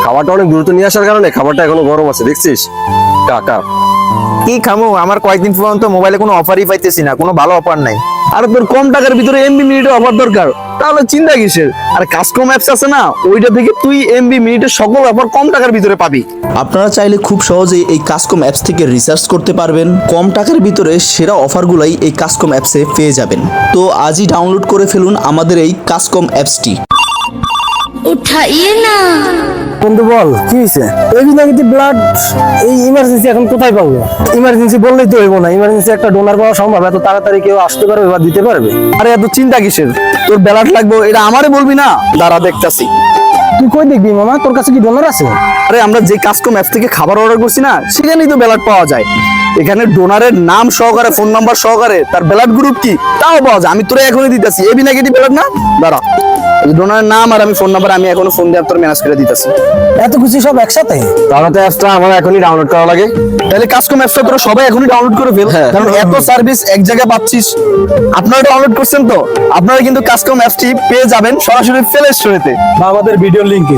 খাবারটা অনেক দ্রুত নিয়ে আসার কারণে খাবারটা এখনো গরম আছে, দেখছিস? কাকা কি খামু, আমার কয়েকদিন পর্যন্ত মোবাইলে কোনো অফারই পাইতেছি না, কোনো ভালো অফার নাই। আর তোর কম টাকার ভিতরে এমবি মিনিটের অফার দরকার, তাহলে চিন্তা কিসের? আর কাস্টম অ্যাপস আছে না, ওইটা থেকে তুই এমবি মিনিটের সকল অফার কম টাকার ভিতরে পাবি। আপনারা চাইলে খুব সহজেই এই কাস্কম অ্যাপস থেকে রিসার্চ করতে পারবেন। কম টাকার ভিতরে সেরা অফারগুলাই এই কাস্কম অ্যাপসে পেয়ে যাবেন। তো আজই ডাউনলোড করে ফেলুন আমাদের এই কাস্কম অ্যাপসটি। उठाइए ना। বন্ধু বল কি হয়েছে? এবি নেগেটিভ ব্লাড এই ইমার্জেন্সি এখন কোথায় পাবো? ইমার্জেন্সি বললেই তো হইব না, ইমার্জেন্সি একটা ডোনার পাওয়া সম্ভব? এত তাড়াতাড়ি কেউ আসতে পারবে বা দিতে পারবে? আরে এত চিন্তা কিসের? তোর ব্যালাট লাগবে, এটা আমারে বলবি না, দাঁড়া দেখতাছি। তুই কই দেখবি মামা? তোর কাছে কি ডোনার আছে? আরে আমরা যে কাস্টম অ্যাপস থেকে খাবার অর্ডার করছি না, সেখানেই তো ব্যালাট পাওয়া যায়। এখানে ডোনারের নাম সহকারে, ফোন নাম্বার সহকারে, তার ব্যালাট গ্রুপ কি তাও পাওয়া যায়। আমি তোরা এখনই দিতেছি, এবি নেগেটিভ ব্যালাট না, দাঁড়া। এই ডোনারের নাম আর আমি ফোন নাম্বার আমি এখনো ফোন দিয়ে তোর ম্যানেজ করে দিতেছি। এত কিছু সব একসাথে? তাহলে তো অ্যাপসটা আমার এখনই ডাউনলোড করা লাগে। তাহলে কাস্টম অ্যাপসটা তোরা সবাই এখনই ডাউনলোড করে ফেল, কারণ এত সার্ভিস এক জায়গায় পাচ্ছিস। আপনারা ডাউনলোড করছেন তো, আপনারা কিন্তু কাস্টম অ্যাপসটি পেয়ে যাবেন সরাসরি প্লে স্টোরেতে বা আমাদের ভিডিও লিংকে।